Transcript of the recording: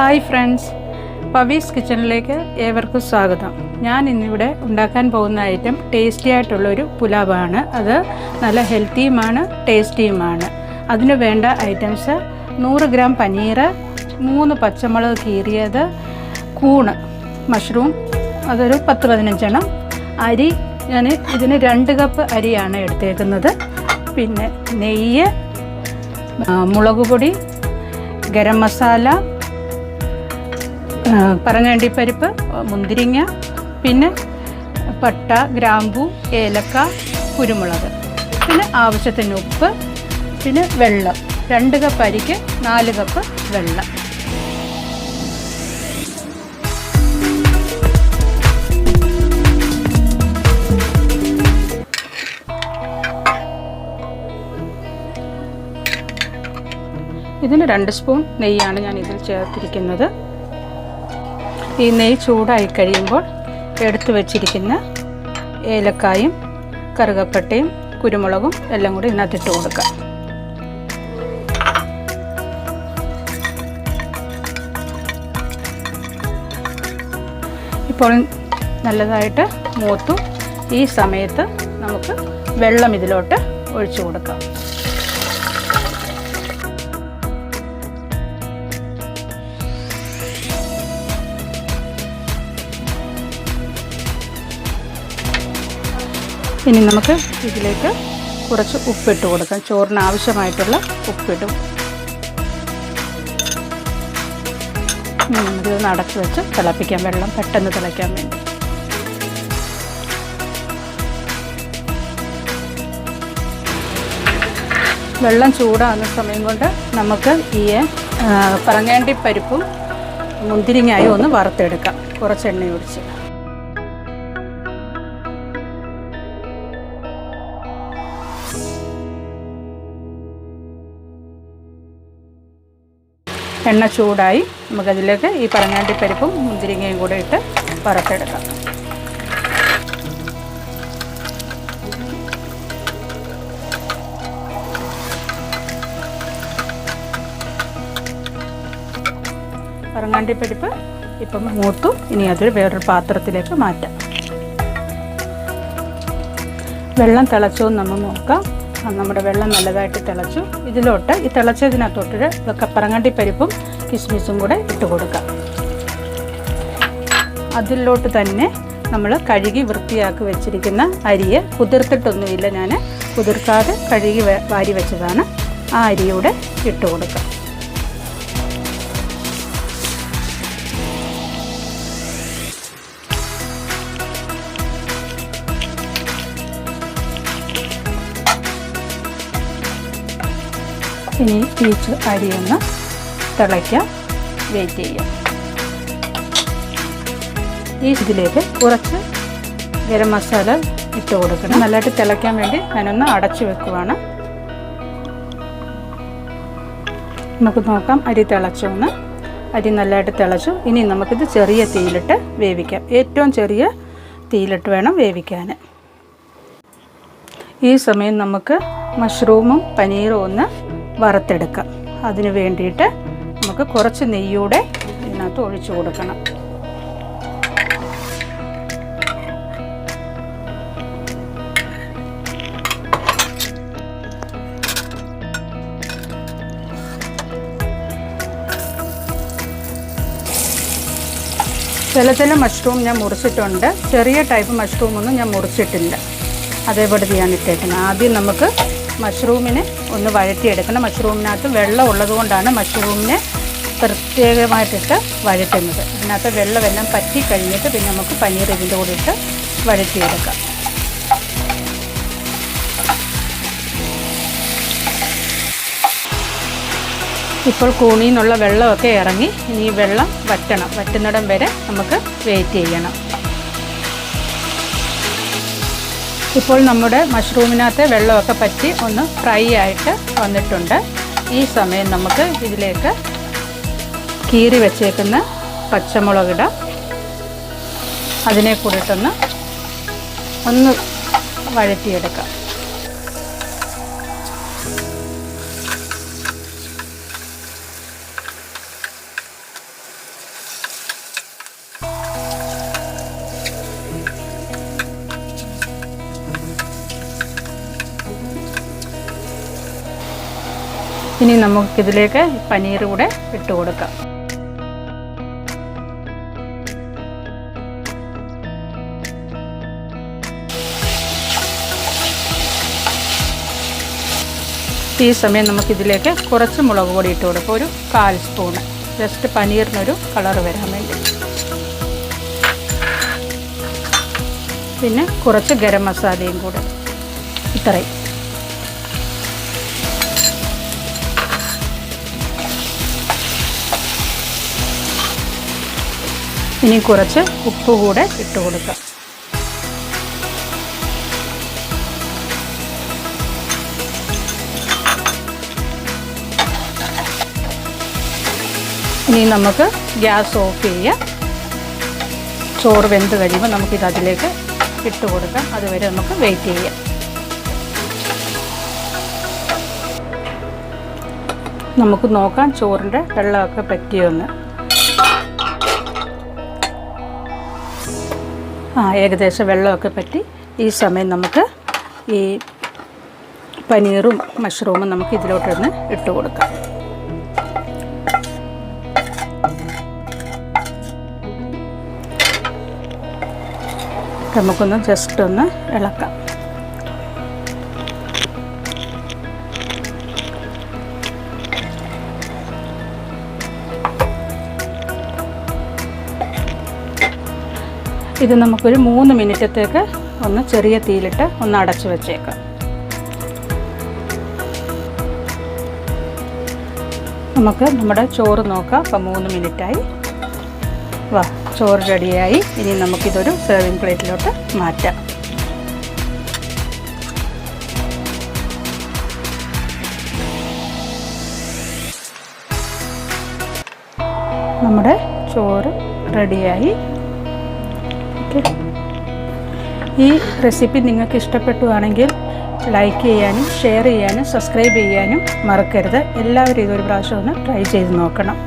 Hi friends, Pavi's കിച്ചണിലേക്ക് ഏവർക്കും സ്വാഗതം. ഞാൻ ഇന്നിവിടെ ഉണ്ടാക്കാൻ പോകുന്ന ഐറ്റം ടേസ്റ്റി ആയിട്ടുള്ളൊരു പുലാവാണ്. അത് നല്ല ഹെൽത്തിയുമാണ് ടേസ്റ്റിയുമാണ്. അതിന് വേണ്ട ഐറ്റംസ് 100 ഗ്രാം പനീർ, 3 പച്ചമുളക് കീറിയത്, കൂണ് മഷ്റൂം അതൊരു 10-15 എണ്ണം, അരി ഞാൻ ഇതിന് 2 കപ്പ് അരിയാണ് എടുത്തേക്കുന്നത്, പിന്നെ നെയ്യ്, മുളക് പൊടി, ഗരം മസാല, പറങ്ങാണ്ടിപ്പരിപ്പ്, മുന്തിരിങ്ങ, പിന്നെ പട്ട, ഗ്രാമ്പൂ, ഏലക്ക, കുരുമുളക്, പിന്നെ ആവശ്യത്തിന് ഉപ്പ്, പിന്നെ വെള്ളം. 2 കപ്പ് അരിക്ക് 4 കപ്പ് വെള്ളം. ഇതിന് 2 സ്പൂൺ നെയ്യാണ് ഞാൻ ഇതിൽ ചേർത്തിരിക്കുന്നത്. ഈ നെയ്യ് ചൂടായി കഴിയുമ്പോൾ എടുത്തു വച്ചിരിക്കുന്ന ഏലക്കായും കറുകപ്പട്ടയും കുരുമുളകും എല്ലാം കൂടി ഇതിനകത്തിട്ട് കൊടുക്കാം. ഇപ്പോൾ നല്ലതായിട്ട് മൂത്തു. ഈ സമയത്ത് നമുക്ക് വെള്ളം ഇതിലോട്ട് ഒഴിച്ചു കൊടുക്കാം. ഇനി നമുക്ക് ഇതിലേക്ക് കുറച്ച് ഉപ്പിട്ട് കൊടുക്കാം. ചോറിന് ആവശ്യമായിട്ടുള്ള ഉപ്പിടും. നമുക്കിത് അടച്ചു വെച്ച് തിളപ്പിക്കാം, വെള്ളം പെട്ടെന്ന് തിളയ്ക്കാൻ വേണ്ടി. വെള്ളം ചൂടാകുന്ന സമയം കൊണ്ട് നമുക്ക് ഈ പറങ്ങാണ്ടിപ്പരിപ്പും മുന്തിരിങ്ങായും ഒന്ന് വറുത്തെടുക്കാം, കുറച്ച് എണ്ണ ഒഴിച്ച്. എണ്ണ ചൂടായി, നമുക്കതിലേക്ക് ഈ പറങ്ങാണ്ടിപ്പരിപ്പും മുന്തിരിങ്ങയും കൂടെ ഇട്ട് വറുത്തെടുക്കാം. പറങ്ങാണ്ടിപ്പരിപ്പ് ഇപ്പം മൂത്തു. ഇനി അതൊരു വേറൊരു പാത്രത്തിലേക്ക് മാറ്റാം. വെള്ളം തിളച്ചോ എന്ന് നമ്മൾ നോക്കാം. നമ്മുടെ വെള്ളം നല്ലതായിട്ട് തിളച്ചു. ഇതിലോട്ട് ഈ തിളച്ചതിനകത്തോട്ട് പറങ്ങാണ്ടിപ്പരിപ്പും കിസ്മിസും കൂടെ ഇട്ട് കൊടുക്കാം. അതിലോട്ട് തന്നെ നമ്മൾ കഴുകി വൃത്തിയാക്കി വെച്ചിരിക്കുന്ന അരിയെ, കുതിർത്തിട്ടൊന്നുമില്ല, ഞാൻ കുതിർക്കാതെ കഴുകി വാരി വെച്ചതാണ്, ആ അരിയൂടെ ഇട്ട് കൊടുക്കാം. ഇനി ഈ അരിയൊന്ന് തിളയ്ക്കാൻ വെയിറ്റ് ചെയ്യാം. ഇതിലേക്ക് കുറച്ച് ഗരം മസാല ഇട്ട് കൊടുക്കണം. നല്ലതായിട്ട് തിളയ്ക്കാൻ വേണ്ടി ഞാനൊന്ന് അടച്ചു വെക്കുവാണ്. നമുക്ക് നോക്കാം അരി തിളച്ചോന്ന്. അരി നല്ലതായിട്ട് തിളച്ചു. ഇനി നമുക്കിത് ചെറിയ തീയിലിട്ട് വേവിക്കാം. ഏറ്റവും ചെറിയ തീയിലിട്ട് വേണം വേവിക്കാൻ. ഈ സമയം നമുക്ക് മഷ്റൂമും പനീറും ഒന്ന് വറുത്തെടുക്കാം. അതിന് വേണ്ടിയിട്ട് നമുക്ക് കുറച്ച് നെയ്യൂടെ ഇതിനകത്ത് ഒഴിച്ചു കൊടുക്കണം. ചില മഷ്റൂം ഞാൻ മുറിച്ചിട്ടുണ്ട്. ചെറിയ ടൈപ്പ് മഷ്റൂമൊന്നും ഞാൻ മുറിച്ചിട്ടില്ല, അതേപടിയാണ് ഇട്ടേക്കുന്നത്. ആദ്യം നമുക്ക് മഷ്റൂമിനെ ഒന്ന് വഴറ്റിയെടുക്കണം. മഷ്റൂമിനകത്ത് വെള്ളം ഉള്ളതുകൊണ്ടാണ് മഷ്റൂമിനെ പ്രത്യേകമായിട്ടിട്ട് വഴറ്റുന്നത്. ഇതിനകത്ത് വെള്ളമെല്ലാം പറ്റി കഴിഞ്ഞിട്ട് പിന്നെ നമുക്ക് പനീർ ഇതിൻ്റെ കൂടെ ഇട്ട് വഴറ്റിയെടുക്കാം. ഇപ്പോൾ കൂണിൽ നിന്നുള്ള വെള്ളമൊക്കെ ഇറങ്ങി. ഇനി ഈ വെള്ളം വറ്റുന്നിടം വരെ നമുക്ക് വെയിറ്റ് ചെയ്യണം. ഇപ്പോൾ നമ്മുടെ മഷ്റൂമിനകത്ത് വെള്ളമൊക്കെ പറ്റി ഒന്ന് ഫ്രൈ ആയിട്ട് വന്നിട്ടുണ്ട്. ഈ സമയം നമുക്ക് ഇതിലേക്ക് കീറി വെച്ചേക്കുന്ന പച്ചമുളകിടാം. അതിനെ കൂടിയിട്ടൊന്ന് വഴറ്റിയെടുക്കാം. ഇനി നമുക്കിതിലേക്ക് പനീർ കൂടെ ഇട്ട് കൊടുക്കാം. ഈ സമയം നമുക്കിതിലേക്ക് കുറച്ച് മുളക് പൊടി ഇട്ട് കൊടുക്കാം, ഒരു 1/4 സ്പൂണ്, ജസ്റ്റ് പനീറിനൊരു കളർ വരാൻ വേണ്ടി. പിന്നെ കുറച്ച് ഗരം മസാലയും കൂടെ, ഇത്രയും. ഇനി കുറച്ച് ഉപ്പ് കൂടെ ഇട്ട് കൊടുക്കാം. ഇനി നമുക്ക് ഗ്യാസ് ഓഫ് ചെയ്യാം. ചോറ് വെന്ത് കഴിയുമ്പോൾ നമുക്കിത് അതിലേക്ക് ഇട്ട് കൊടുക്കാം. അതുവരെ നമുക്ക് വെയിറ്റ് ചെയ്യാം. നമുക്ക് നോക്കാം ചോറിൻ്റെ വെള്ളമൊക്കെ പറ്റിയൊന്ന്. ഏകദേശം വെള്ളമൊക്കെ പറ്റി. ഈ സമയം നമുക്ക് ഈ പനീറും മഷ്റൂമും നമുക്ക് ഇതിലോട്ടൊന്ന് ഇട്ട് കൊടുക്കാം. നമുക്കൊന്ന് ജസ്റ്റ് ഒന്ന് ഇളക്കാം. ഇത് നമുക്കൊരു 3 മിനിറ്റത്തേക്ക് ഒന്ന് ചെറിയ തീയിലിട്ട് ഒന്ന് അടച്ചു വെച്ചേക്കാം. നമുക്ക് നമ്മുടെ ചോറ് നോക്കാം. അപ്പോൾ 3 മിനിറ്റായി. ചോറ് റെഡിയായി. ഇനി നമുക്കിതൊരു സെർവിങ് പ്ലേറ്റിലോട്ട് മാറ്റാം. നമ്മുടെ ചോറ് റെഡിയായി. ഈ റെസിപ്പി നിങ്ങൾക്ക് ഇഷ്ടപ്പെട്ടുവാണെങ്കിൽ ലൈക്ക് ചെയ്യാനും ഷെയർ ചെയ്യാനും സബ്സ്ക്രൈബ് ചെയ്യാനും മറക്കരുത്. എല്ലാവരും ഇതൊരു പ്രാവശ്യം ഒന്ന് ട്രൈ ചെയ്ത് നോക്കണം.